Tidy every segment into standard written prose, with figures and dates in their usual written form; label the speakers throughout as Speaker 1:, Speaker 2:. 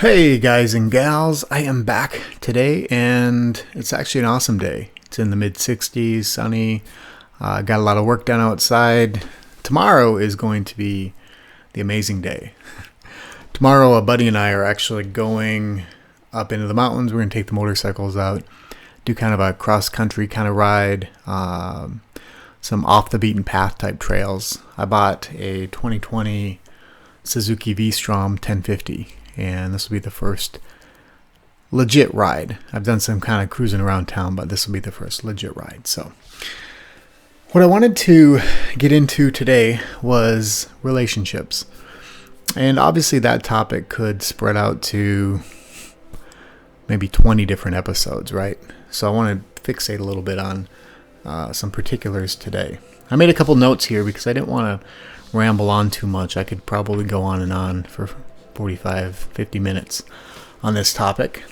Speaker 1: Hey guys and gals, I am back today and it's actually an awesome day. It's in the mid 60s, sunny, got a lot of work done outside. Tomorrow is going to be the amazing day. Tomorrow a buddy and I are actually going up into the mountains. We're going to take the motorcycles out, do kind of a cross-country kind of ride, some off-the-beaten-path type trails. I bought a 2020 Suzuki V-Strom 1050. And this will be the first legit ride. I've done some kind of cruising around town, but this will be the first legit ride. So what I wanted to get into today was relationships. And obviously that topic could spread out to maybe 20 different episodes, right? So I want to fixate a little bit on some particulars today. I made a couple notes here because I didn't want to ramble on too much. I could probably go on and on for 45, 50 minutes on this topic.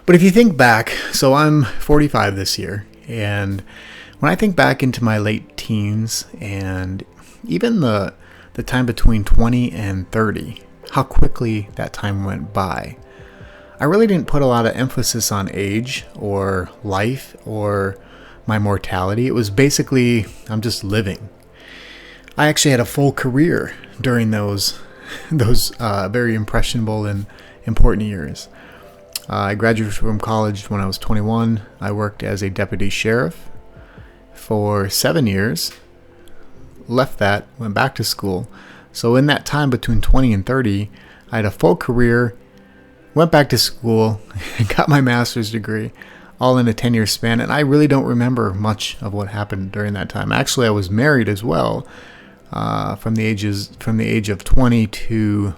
Speaker 1: But if you think back, so I'm 45 this year, and when I think back into my late teens and even the time between 20 and 30, how quickly that time went by, I really didn't put a lot of emphasis on age or life or my mortality. It was basically, I'm just living. I actually had a full career during those very impressionable and important years. I graduated from college when I was 21. I worked as a deputy sheriff for 7 years, left that, went back to school. So in that time between 20 and 30, I had a full career, went back to school, got my master's degree, all in a 10-year span, and I really don't remember much of what happened during that time. Actually, I was married as well. From the age of 20 to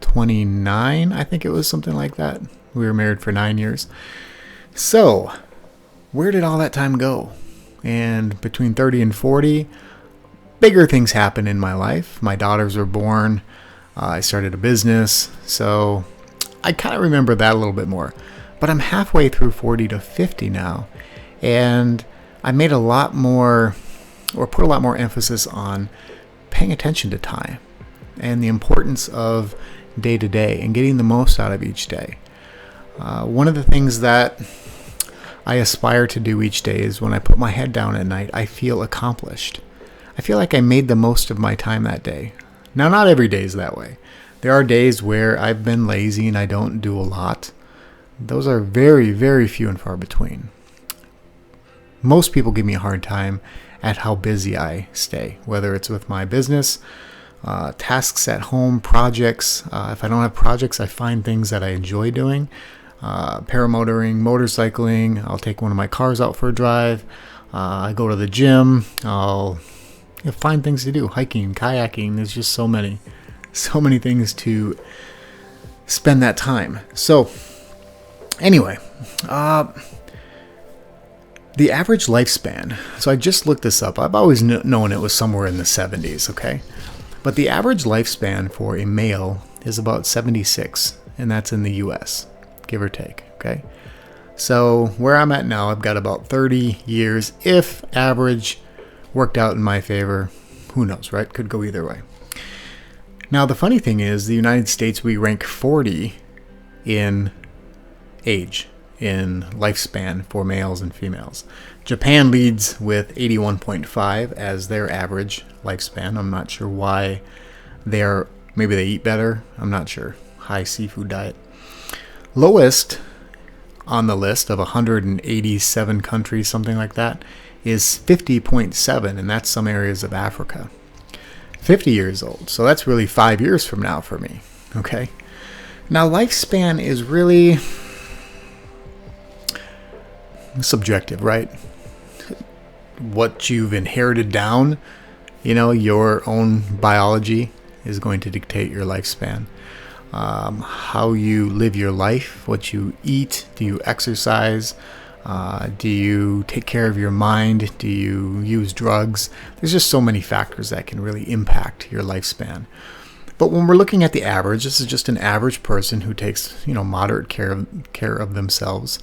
Speaker 1: 29, I think it was something like that. We were married for 9 years. So, where did all that time go? And between 30 and 40, bigger things happened in my life. My daughters were born. I started a business. So, I kind of remember that a little bit more. But I'm halfway through 40 to 50 now. And I made a lot more, or put a lot more emphasis on paying attention to time and the importance of day to day and getting the most out of each day. One of the things that I aspire to do each day is when I put my head down at night, I feel accomplished. I feel like I made the most of my time that day. Now, not every day is that way. There are days where I've been lazy and I don't do a lot. Those are very, very few and far between. Most people give me a hard time at how busy I stay, whether it's with my business, tasks at home, projects. If I don't have projects, I find things that I enjoy doing. Paramotoring, motorcycling. I'll take one of my cars out for a drive. I go to the gym. I'll find things to do. Hiking, kayaking. There's just so many things to spend that time. So, anyway, the average lifespan, so I just looked this up. I've always known it was somewhere in the 70s, okay? But the average lifespan for a male is about 76, and that's in the US, give or take, okay? So where I'm at now, I've got about 30 years. If average worked out in my favor, who knows, right? Could go either way. Now, the funny thing is, the United States, we rank 40 in age, in lifespan for males and females. Japan leads with 81.5 as their average lifespan. I'm not sure why maybe they eat better. I'm not sure. High seafood diet. Lowest on the list of 187 countries, something like that, is 50.7, and that's some areas of Africa. 50 years old. So that's really 5 years from now for me. Okay. Now, lifespan is really subjective, right? What you've inherited down, your own biology is going to dictate your lifespan. How you live your life, what you eat, do you exercise, do you take care of your mind, do you use drugs? There's just so many factors that can really impact your lifespan. But when we're looking at the average, this is just an average person who takes, moderate care of themselves.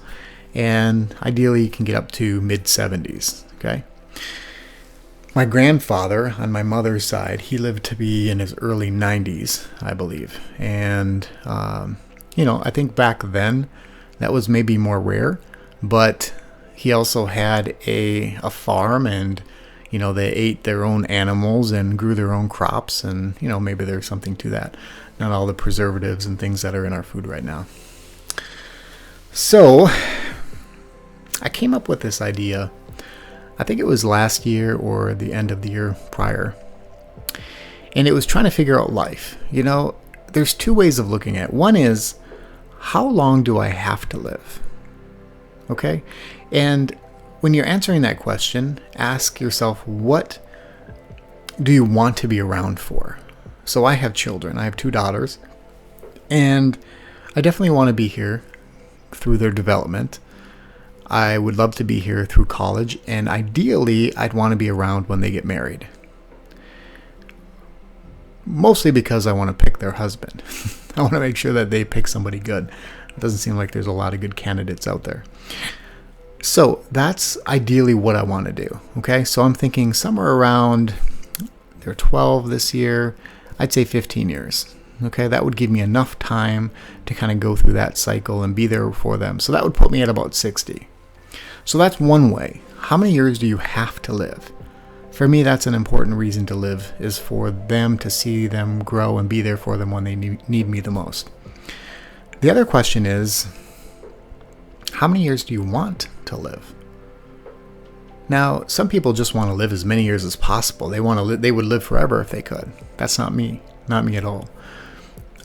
Speaker 1: And ideally you can get up to mid-70s, okay? My grandfather on my mother's side, he lived to be in his early 90s, I believe. And, I think back then that was maybe more rare, but he also had a farm, and, they ate their own animals and grew their own crops. And, maybe there's something to that. Not all the preservatives and things that are in our food right now. So I came up with this idea. I think it was last year or the end of the year prior. And it was trying to figure out life. There's two ways of looking at it. One is, how long do I have to live? Okay? And when you're answering that question, ask yourself, what do you want to be around for? So I have children. I have 2 daughters. And I definitely want to be here through their development. I would love to be here through college, and ideally, I'd want to be around when they get married. Mostly because I want to pick their husband. I want to make sure that they pick somebody good. It doesn't seem like there's a lot of good candidates out there. So that's ideally what I want to do. Okay, so I'm thinking somewhere around, they're 12 this year, I'd say 15 years. Okay, that would give me enough time to kind of go through that cycle and be there for them. So that would put me at about 60. So that's one way. How many years do you have to live? For me, that's an important reason to live, is for them to see them grow and be there for them when they need me the most. The other question is, how many years do you want to live? Now, some people just want to live as many years as possible. They would live forever if they could. That's not me. Not me at all.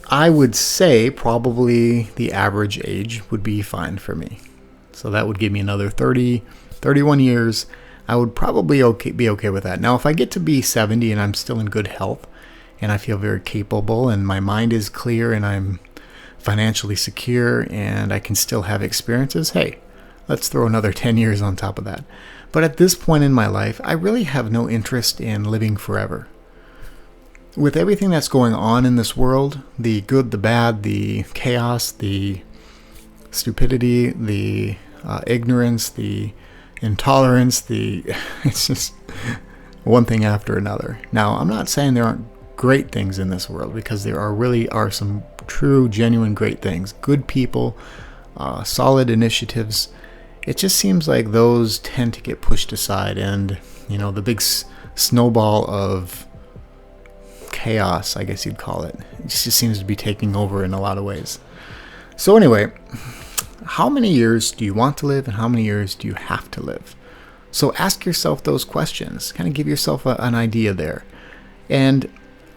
Speaker 1: I would say probably the average age would be fine for me. So that would give me another 30, 31 years. I would probably be okay with that. Now, if I get to be 70 and I'm still in good health and I feel very capable and my mind is clear and I'm financially secure and I can still have experiences, hey, let's throw another 10 years on top of that. But at this point in my life, I really have no interest in living forever. With everything that's going on in this world, the good, the bad, the chaos, the stupidity, the ignorance, the intolerance, it's just one thing after another. Now, I'm not saying there aren't great things in this world, because there really are some true, genuine great things. Good people, solid initiatives. It just seems like those tend to get pushed aside, and the big snowball of chaos, I guess you'd call it, it just seems to be taking over in a lot of ways. So anyway, how many years do you want to live, and how many years do you have to live? So ask yourself those questions. Kind of give yourself an idea there. And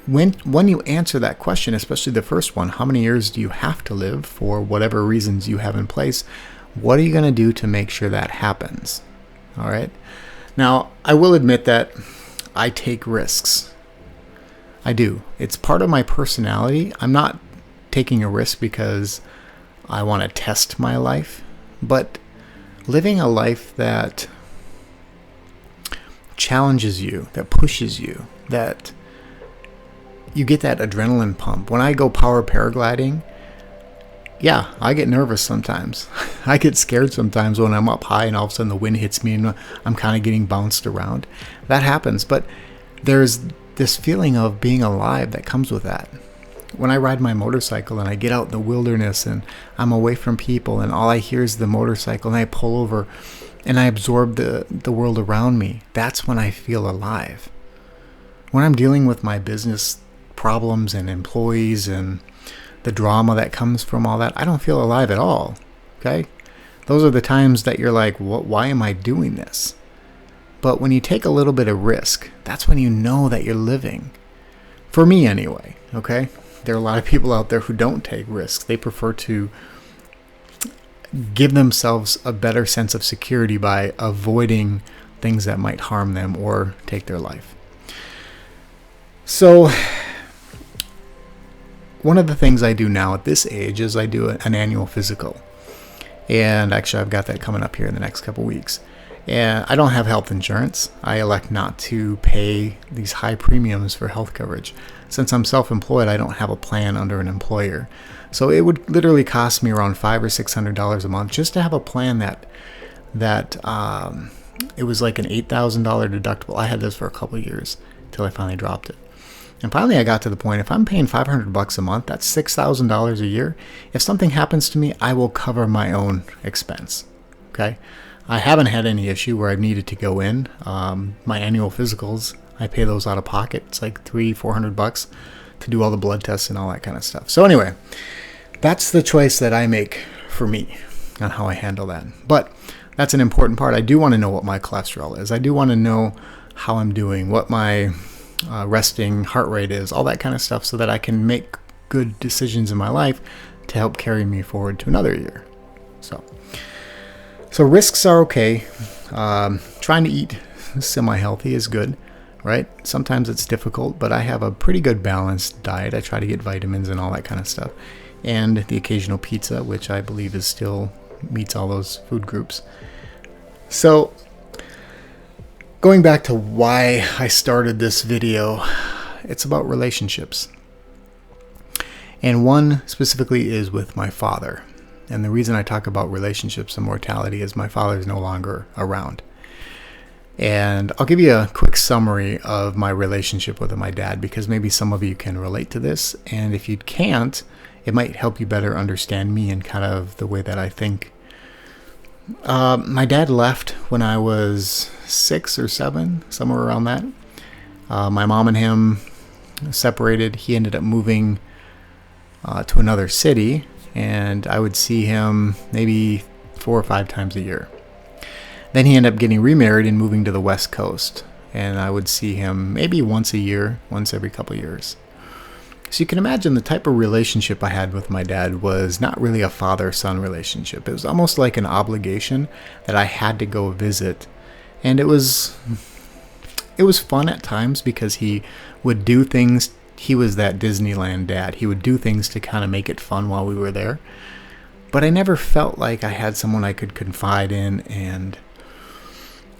Speaker 1: when you answer that question, especially the first one, how many years do you have to live for whatever reasons you have in place, what are you going to do to make sure that happens? All right. Now, I will admit that I take risks. I do. It's part of my personality. I'm not taking a risk because I want to test my life, but living a life that challenges you, that pushes you, that you get that adrenaline pump. When I go power paragliding, yeah, I get nervous sometimes. I get scared sometimes when I'm up high and all of a sudden the wind hits me and I'm kind of getting bounced around. That happens, but there's this feeling of being alive that comes with that. When I ride my motorcycle and I get out in the wilderness and I'm away from people and all I hear is the motorcycle and I pull over and I absorb the world around me, that's when I feel alive. When I'm dealing with my business problems and employees and the drama that comes from all that, I don't feel alive at all. Okay? Those are the times that you're like, why am I doing this? But when you take a little bit of risk, that's when you know that you're living. For me anyway, okay? There are a lot of people out there who don't take risks. They prefer to give themselves a better sense of security by avoiding things that might harm them or take their life. So, one of the things I do now at this age is I do an annual physical. And actually, I've got that coming up here in the next couple weeks. And I don't have health insurance. I elect not to pay these high premiums for health coverage. Since I'm self-employed, I don't have a plan under an employer. So it would literally cost me around $500 or $600 a month just to have a plan that it was like an $8,000 deductible. I had this for a couple of years till I finally dropped it. And finally I got to the point, if I'm paying $500 a month, that's $6,000 a year. If something happens to me, I will cover my own expense. Okay? I haven't had any issue where I've needed to go in. My annual physicals, I pay those out of pocket. It's like $300-400 to do all the blood tests and all that kind of stuff. So anyway, that's the choice that I make for me on how I handle that. But that's an important part. I do want to know what my cholesterol is. I do want to know how I'm doing, what my resting heart rate is, all that kind of stuff, so that I can make good decisions in my life to help carry me forward to another year. So risks are okay. Trying to eat semi-healthy is good, right? Sometimes it's difficult, but I have a pretty good balanced diet. I try to get vitamins and all that kind of stuff. And the occasional pizza, which I believe is still meets all those food groups. So going back to why I started this video, it's about relationships. And one specifically is with my father. And the reason I talk about relationships and mortality is my father is no longer around. And I'll give you a quick summary of my relationship with my dad, because maybe some of you can relate to this. And if you can't, it might help you better understand me and kind of the way that I think. My dad left when I was 6 or 7, somewhere around that. My mom and him separated. He ended up moving to another city, and I would see him maybe 4 or 5 times a year. Then he ended up getting remarried and moving to the West Coast, and I would see him maybe once a year, once every couple of years. So you can imagine the type of relationship I had with my dad was not really a father-son relationship. It was almost like an obligation that I had to go visit. And it was fun at times because he would do things. He was that Disneyland dad. He would do things to kind of make it fun while we were there. But I never felt like I had someone I could confide in. And,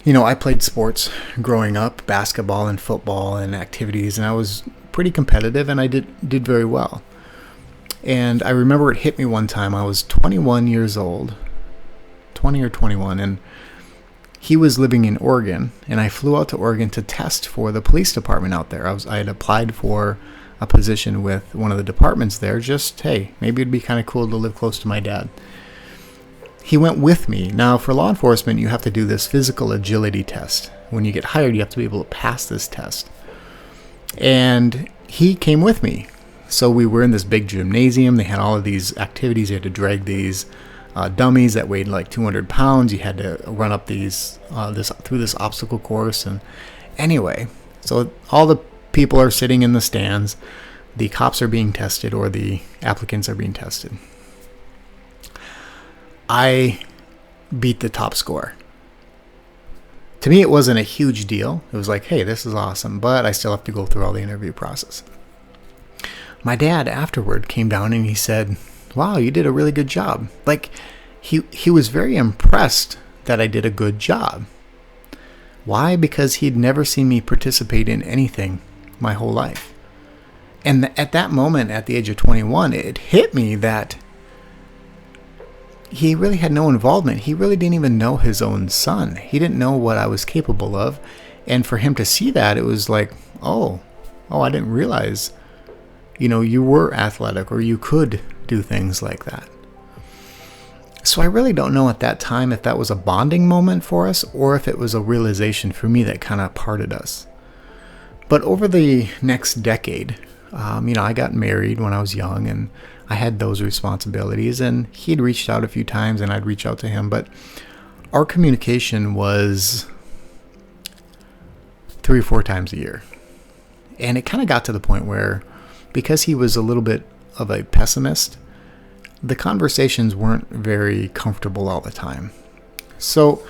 Speaker 1: you know, I played sports growing up, basketball and football and activities, and I was pretty competitive, and I did very well. And I remember it hit me one time. I was 21 years old, 20 or 21, and he was living in Oregon, and I flew out to Oregon to test for the police department out there. I had applied for a position with one of the departments there, just, hey, maybe it'd be kind of cool to live close to my dad. He went with me. Now, for law enforcement, you have to do this physical agility test. When you get hired, you have to be able to pass this test. And he came with me. So we were in this big gymnasium. They had all of these activities. You had to drag these dummies that weighed like 200 pounds. You had to run up through this obstacle course. And anyway, so all the people are sitting in the stands. The cops are being tested, or the applicants are being tested. I beat the top score. To me, it wasn't a huge deal. It was like, hey, this is awesome, but I still have to go through all the interview process. My dad afterward came down and he said, wow, you did a really good job. Like, he was very impressed that I did a good job. Why? Because he'd never seen me participate in anything my whole life. And at that moment, at the age of 21, it hit me that he really had no involvement. He really didn't even know his own son. He didn't know what I was capable of. And for him to see that, it was like, oh, I didn't realize, you were athletic, or you could do things like that. So I really don't know at that time if that was a bonding moment for us, or if it was a realization for me that kind of parted us. But over the next decade, I got married when I was young, and I had those responsibilities, and he'd reached out a few times and I'd reach out to him, but our communication was 3 or 4 times a year. And it kind of got to the point where, because he was a little bit of a pessimist, the conversations weren't very comfortable all the time. So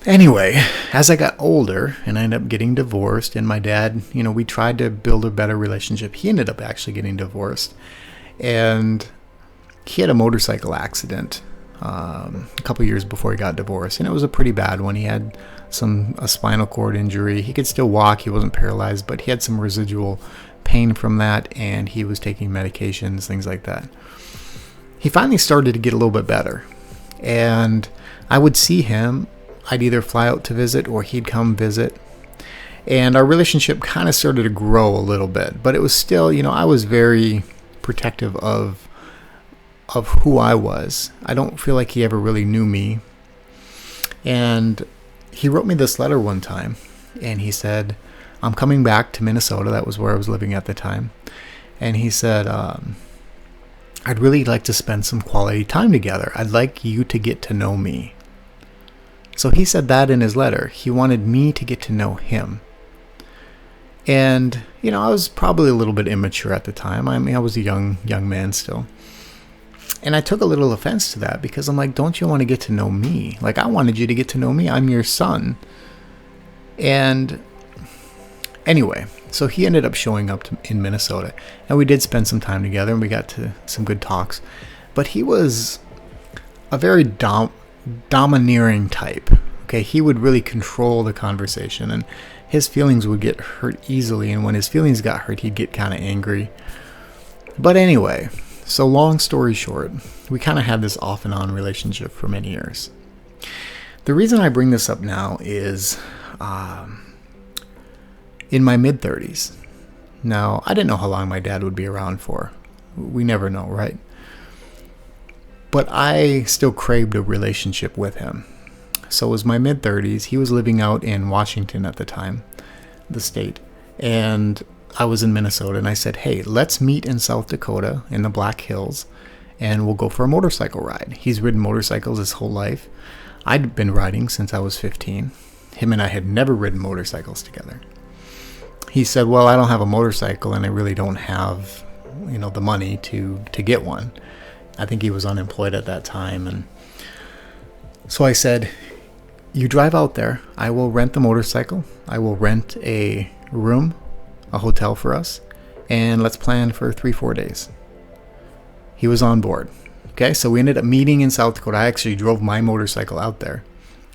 Speaker 1: anyway, as I got older and I ended up getting divorced, and my dad, we tried to build a better relationship. He ended up actually getting divorced. And he had a motorcycle accident a couple years before he got divorced, and it was a pretty bad one. He had a spinal cord injury. He could still walk. He wasn't paralyzed, but he had some residual pain from that, and he was taking medications, things like that. He finally started to get a little bit better, and I would see him I'd either fly out to visit or he'd come visit. And our relationship kind of started to grow a little bit, but it was still, I was very protective of who I was. I don't feel like he ever really knew me. And he wrote me this letter one time, and he said, I'm coming back to Minnesota. That was where I was living at the time. And he said, I'd really like to spend some quality time together. I'd like you to get to know me. So he said that in his letter. He wanted me to get to know him. And, I was probably a little bit immature at the time. I mean, I was a young man still. And I took a little offense to that because I'm like, don't you want to get to know me? Like, I wanted you to get to know me. I'm your son. And anyway, so he ended up showing up in Minnesota. And we did spend some time together, and we got to some good talks. But he was a very domineering type. Okay, he would really control the conversation, and his feelings would get hurt easily, and when his feelings got hurt, he'd get kind of angry. But anyway, so long story short, we kind of had this off and on relationship for many years. The reason I bring this up now is in my mid-30s. Now, I didn't know how long my dad would be around for. We never know, right? But I still craved a relationship with him. So it was my mid-30s. He was living out in Washington at the time, the state. And I was in Minnesota, and I said, hey, let's meet in South Dakota in the Black Hills, and we'll go for a motorcycle ride. He's ridden motorcycles his whole life. I'd been riding since I was 15. Him and I had never ridden motorcycles together. He said, well, I don't have a motorcycle, and I really don't have, the money to get one. I think he was unemployed at that time. And so I said, you drive out there. I will rent the motorcycle. I will rent a room, a hotel for us, and let's plan for 3-4 days. He was on board. Okay, so we ended up meeting in South Dakota. I actually drove my motorcycle out there,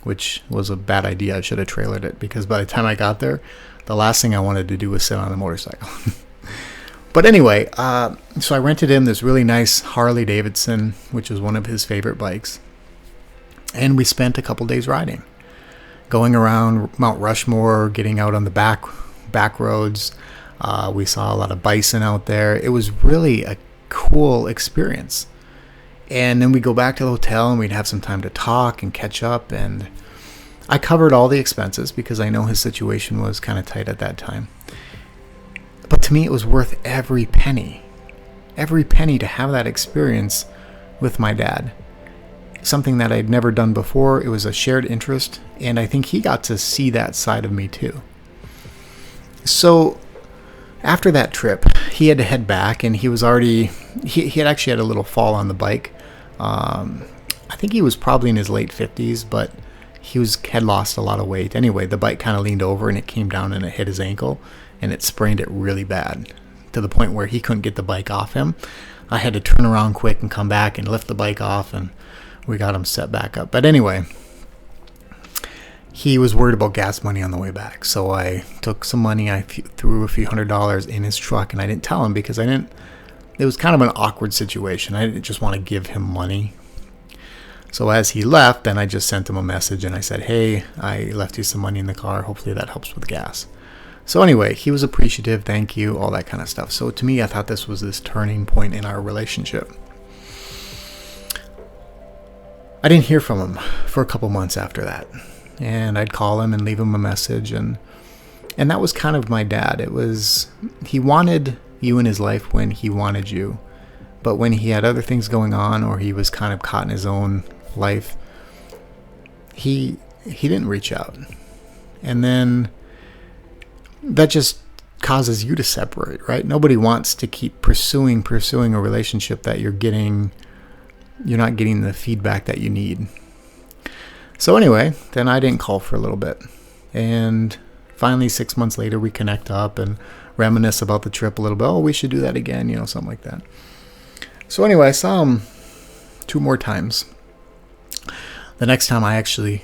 Speaker 1: which was a bad idea. I should have trailered it, because by the time I got there, the last thing I wanted to do was sit on a motorcycle. But anyway, so I rented him this really nice Harley Davidson, which was one of his favorite bikes. And we spent a couple days riding, going around Mount Rushmore, getting out on the back roads. We saw a lot of bison out there. It was really a cool experience. And then we go back to the hotel, and we'd have some time to talk and catch up. And I covered all the expenses because I know his situation was kind of tight at that time. But to me, it was worth every penny to have that experience with my dad. Something that I'd never done before. It was a shared interest, and I think he got to see that side of me too. So after that trip, he had to head back, and he had actually had a little fall on the bike. I think he was probably in his late 50s, but had lost a lot of weight. Anyway, the bike kind of leaned over, and it came down and it hit his ankle, and it sprained it really bad to the point where he couldn't get the bike off him. I had to turn around quick and come back and lift the bike off, and we got him set back up. But anyway, he was worried about gas money on the way back. So I took some money. I threw a few $100s in his truck, and I didn't tell him because it was kind of an awkward situation. I didn't just want to give him money. So as he left, then I just sent him a message, and I said, hey, I left you some money in the car. Hopefully that helps with gas. So anyway, he was appreciative. Thank you, all that kind of stuff. So to me, I thought this was this turning point in our relationship. I didn't hear from him for a couple months after that. And I'd call him and leave him a message. And that was kind of my dad. He wanted you in his life when he wanted you. But when he had other things going on, or he was kind of caught in his own life, he didn't reach out. And then that just causes you to separate, right? Nobody wants to keep pursuing a relationship that you're not getting the feedback that you need. So anyway, then I didn't call for a little bit. And finally, 6 months later, we connect up and reminisce about the trip a little bit. Oh, we should do that again, something like that. So anyway, I saw him 2 more times. The next time I actually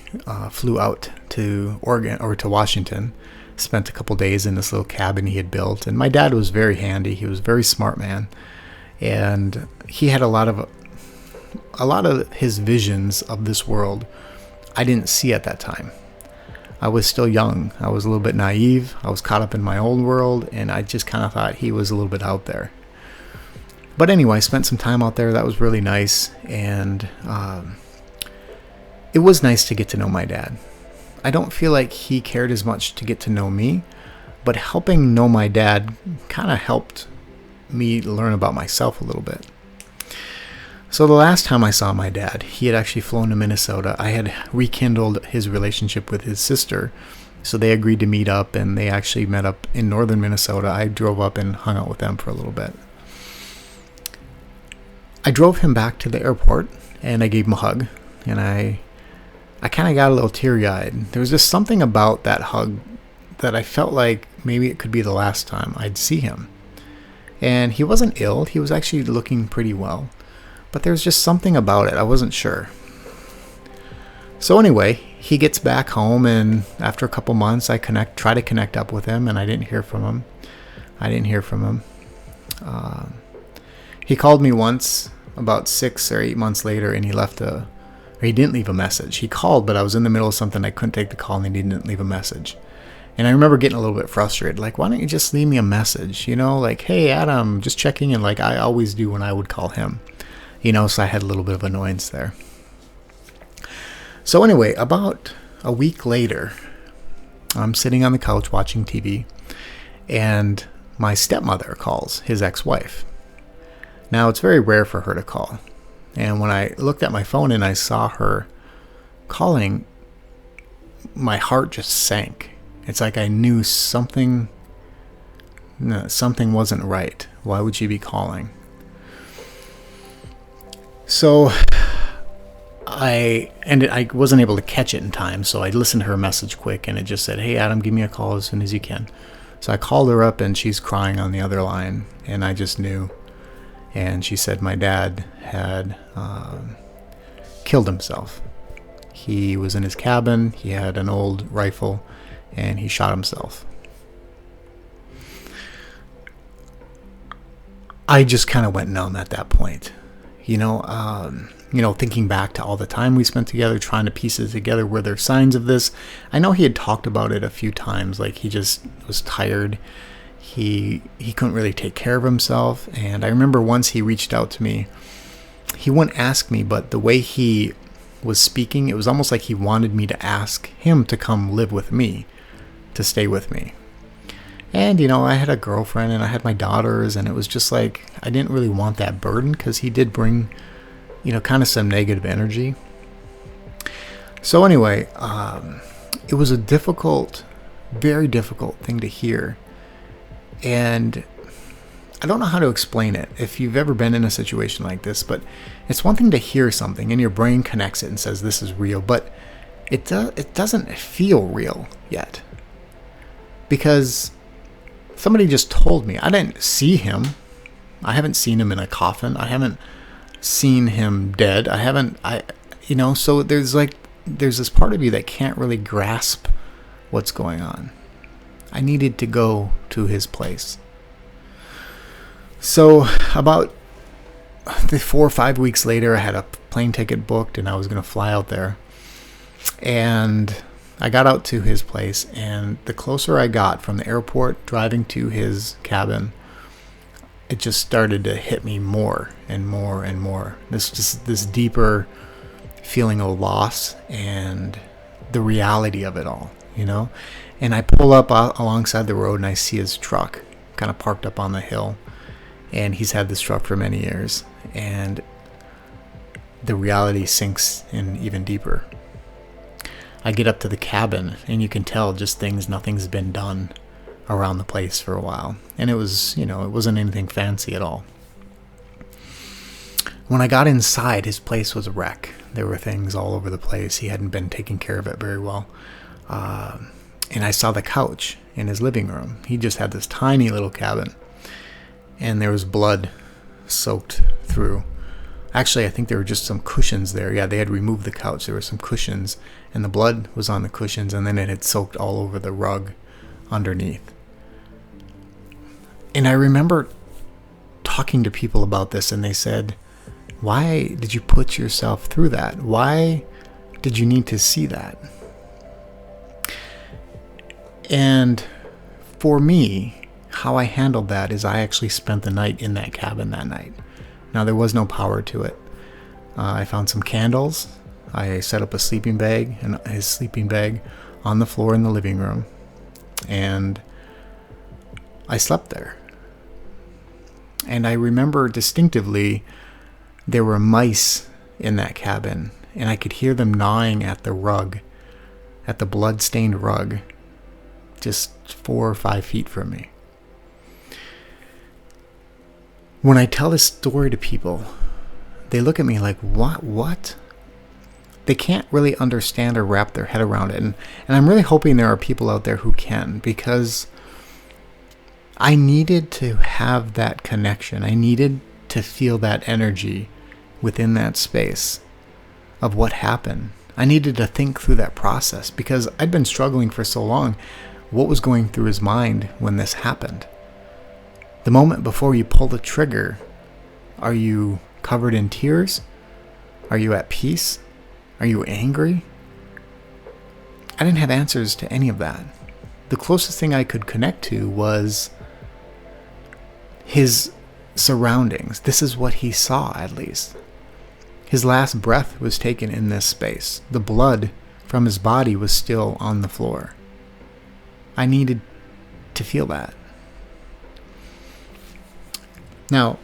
Speaker 1: flew out to Oregon or to Washington, spent a couple days in this little cabin he had built. And my dad was very handy. He was a very smart man. And he had a lot of his visions of this world I didn't see at that time. I was still young. I was a little bit naive. I was caught up in my old world, and I just kind of thought he was a little bit out there. But anyway, I spent some time out there. That was really nice, and it was nice to get to know my dad. I don't feel like he cared as much to get to know me, but helping know my dad kind of helped me learn about myself a little bit. So the last time I saw my dad, he had actually flown to Minnesota. I had rekindled his relationship with his sister, so they agreed to meet up, and they actually met up in northern Minnesota. I drove up and hung out with them for a little bit. I drove him back to the airport, and I gave him a hug, and I kind of got a little teary-eyed. There was just something about that hug that I felt like maybe it could be the last time I'd see him. And he wasn't ill. He was actually looking pretty well. But there was just something about it. I wasn't sure. So anyway, he gets back home, and after a couple months, I try to connect up with him, and I didn't hear from him. He called me once, about 6 or 8 months later, and he didn't leave a message. He called, but I was in the middle of something. I couldn't take the call, and he didn't leave a message. And I remember getting a little bit frustrated. Like, why don't you just leave me a message? Like, hey, Adam, just checking in, like I always do when I would call him. So I had a little bit of annoyance there. So anyway, about a week later, I'm sitting on the couch watching TV, and my stepmother calls, his ex-wife. Now, it's very rare for her to call. And when I looked at my phone and I saw her calling, my heart just sank. It's like I knew something wasn't right. Why would she be calling? So I wasn't able to catch it in time, so I listened to her message quick, and it just said, hey, Adam, give me a call as soon as you can. So I called her up, and she's crying on the other line, and I just knew. And she said my dad had killed himself. He was in his cabin, he had an old rifle, and he shot himself. I just kind of went numb at that point. Thinking back to all the time we spent together, trying to piece it together, were there signs of this? I know he had talked about it a few times, like he just was tired. He couldn't really take care of himself. And I remember once he reached out to me. He wouldn't ask me, but the way he was speaking, it was almost like he wanted me to ask him to come live with me, to stay with me. And, I had a girlfriend and I had my daughters, and it was just like, I didn't really want that burden, because he did bring, kind of some negative energy. So anyway, it was a very difficult thing to hear. And I don't know how to explain it if you've ever been in a situation like this, but it's one thing to hear something and your brain connects it and says this is real, but it doesn't feel real yet. Because somebody just told me. I didn't see him. I haven't seen him in a coffin. I haven't seen him dead. So there's this part of you that can't really grasp what's going on. I needed to go to his place. So about 4 or 5 weeks later, I had a plane ticket booked, and I was going to fly out there. And I got out to his place, and the closer I got from the airport driving to his cabin, it just started to hit me more and more and more. This deeper feeling of loss and the reality of it all, And I pull up alongside the road, and I see his truck kind of parked up on the hill. And he's had this truck for many years. And the reality sinks in even deeper. I get up to the cabin, and you can tell just nothing's been done around the place for a while. And it was, it wasn't anything fancy at all. When I got inside, his place was a wreck. There were things all over the place. He hadn't been taking care of it very well. And I saw the couch in his living room. He just had this tiny little cabin. And there was blood soaked through. Actually, I think there were just some cushions there. Yeah, they had removed the couch. There were some cushions, and the blood was on the cushions, and then it had soaked all over the rug underneath. And I remember talking to people about this, and they said, why did you put yourself through that? Why did you need to see that? And for me, how I handled that is I actually spent the night in that cabin that night. Now, there was no power to it. I found some candles. I set up a sleeping bag, and his sleeping bag on the floor in the living room. And I slept there. And I remember distinctively there were mice in that cabin, and I could hear them gnawing at the rug, at the blood-stained rug, just 4 or 5 feet from me. When I tell this story to people, they look at me like, what? They can't really understand or wrap their head around it. And I'm really hoping there are people out there who can, because I needed to have that connection. I needed to feel that energy within that space of what happened. I needed to think through that process because I'd been struggling for so long. What was going through his mind when this happened? The moment before you pull the trigger, are you covered in tears? Are you at peace? Are you angry? I didn't have answers to any of that. The closest thing I could connect to was his surroundings. This is what he saw, at least. His last breath was taken in this space. The blood from his body was still on the floor. I needed to feel that. Now,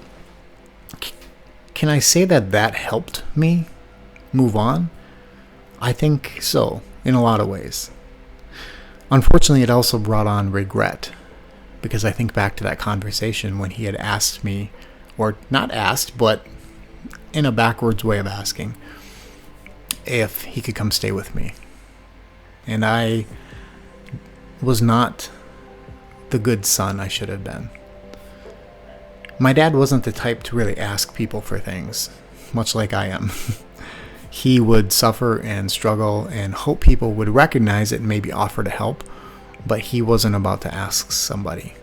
Speaker 1: can I say that that helped me move on? I think so, in a lot of ways. Unfortunately, it also brought on regret, because I think back to that conversation when he had asked me, or not asked, but in a backwards way of asking, if he could come stay with me. And I was not the good son I should have been. My dad wasn't the type to really ask people for things, much like I am. He would suffer and struggle and hope people would recognize it and maybe offer to help, but he wasn't about to ask somebody.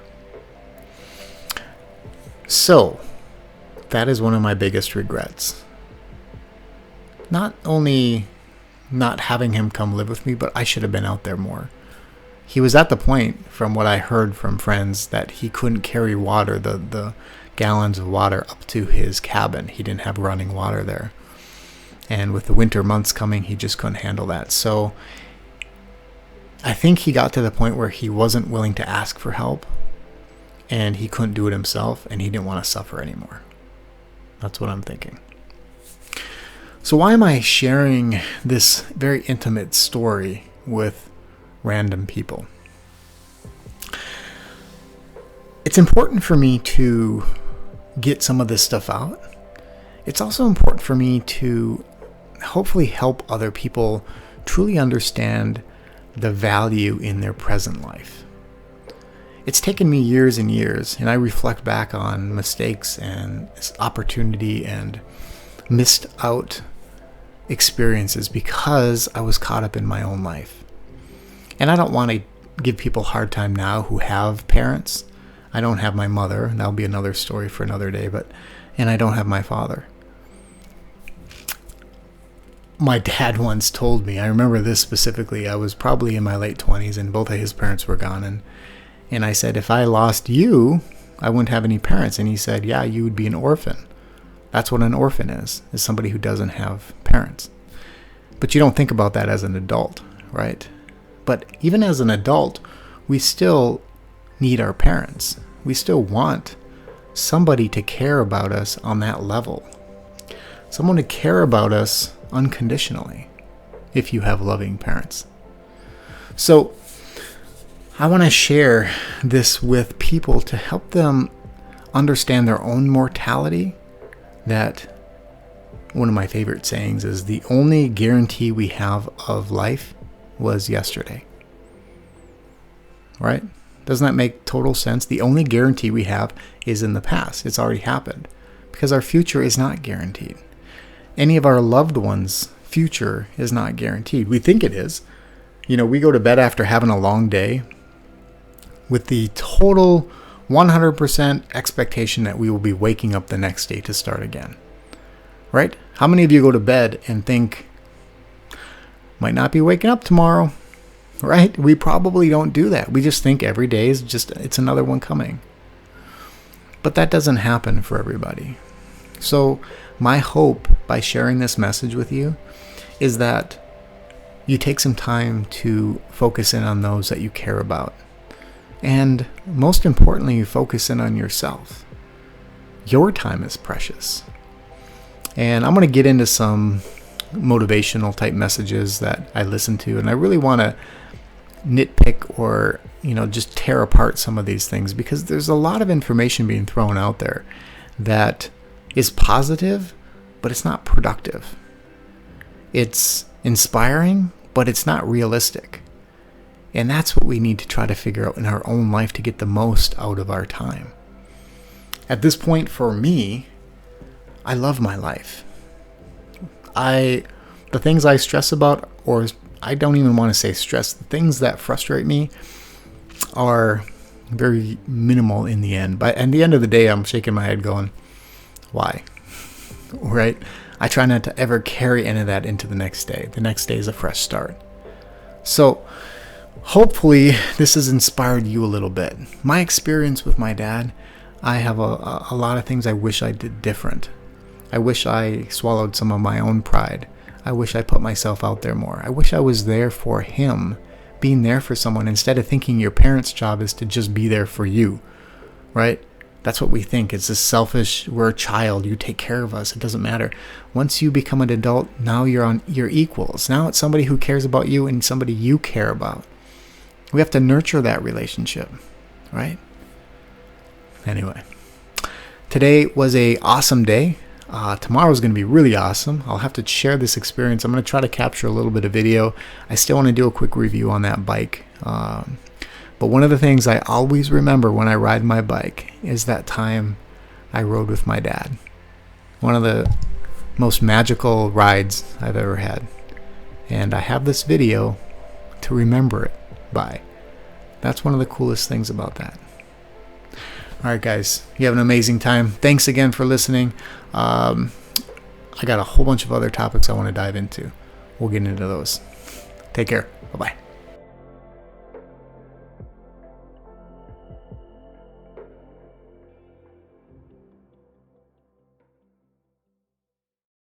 Speaker 1: So, that is one of my biggest regrets. Not only not having him come live with me, but I should have been out there more. He was at the point, from what I heard from friends, that he couldn't carry water, the gallons of water, up to his cabin. He didn't have running water there. And with the winter months coming, he just couldn't handle that. So I think he got to the point where he wasn't willing to ask for help, and he couldn't do it himself, and he didn't want to suffer anymore. That's what I'm thinking. So why am I sharing this very intimate story with random people? It's important for me to get some of this stuff out. It's also important for me to hopefully help other people truly understand the value in their present life. It's taken me years and years, and I reflect back on mistakes and opportunity and missed out experiences because I was caught up in my own life. And I don't want to give people a hard time now who have parents. I don't have my mother. That'll be another story for another day. And I don't have my father. My dad once told me, I remember this specifically, I was probably in my late 20s and both of his parents were gone. And I said, if I lost you, I wouldn't have any parents. And he said, yeah, you would be an orphan. That's what an orphan is somebody who doesn't have parents. But you don't think about that as an adult, right? But even as an adult, we still need our parents. We still want somebody to care about us on that level. Someone to care about us unconditionally, if you have loving parents. So I want to share this with people to help them understand their own mortality. That one of my favorite sayings is, the only guarantee we have of life was yesterday. Right? Doesn't that make total sense? The only guarantee we have is in the past. It's already happened. Because our future is not guaranteed. Any of our loved ones' future is not guaranteed. We think it is. We go to bed after having a long day with the total 100% expectation that we will be waking up the next day to start again. Right? How many of you go to bed and think, Might not be waking up tomorrow, right? We probably don't do that. We just think every day is just, it's another one coming. But that doesn't happen for everybody. So my hope by sharing this message with you is that you take some time to focus in on those that you care about. And most importantly, you focus in on yourself. Your time is precious. And I'm going to get into some motivational type messages that I listen to, and I really want to nitpick or just tear apart some of these things, because there's a lot of information being thrown out there that is positive, but it's not productive. It's inspiring, but it's not realistic. And that's what we need to try to figure out in our own life to get the most out of our time. At this point, for me, I love my life. The things I stress about, or I don't even want to say stress, the things that frustrate me are very minimal in the end. But at the end of the day, I'm shaking my head going, why? Right? I try not to ever carry any of that into the next day. The next day is a fresh start. So hopefully this has inspired you a little bit. My experience with my dad, I have a lot of things I wish I did different. I wish I swallowed some of my own pride. I wish I put myself out there more. I wish I was there for him, being there for someone, instead of thinking your parents' job is to just be there for you, right? That's what we think. It's this selfish, we're a child, you take care of us, it doesn't matter. Once you become an adult, now you're equals. Now it's somebody who cares about you and somebody you care about. We have to nurture that relationship, right? Anyway, today was an awesome day. Tomorrow's going to be really awesome. I'll have to share this experience. I'm going to try to capture a little bit of video. I still want to do a quick review on that bike. But one of the things I always remember when I ride my bike is that time I rode with my dad. One of the most magical rides I've ever had. And I have this video to remember it by. That's one of the coolest things about that. All right, guys, you have an amazing time. Thanks again for listening. I got a whole bunch of other topics I want to dive into. We'll get into those. Take care. Bye-bye.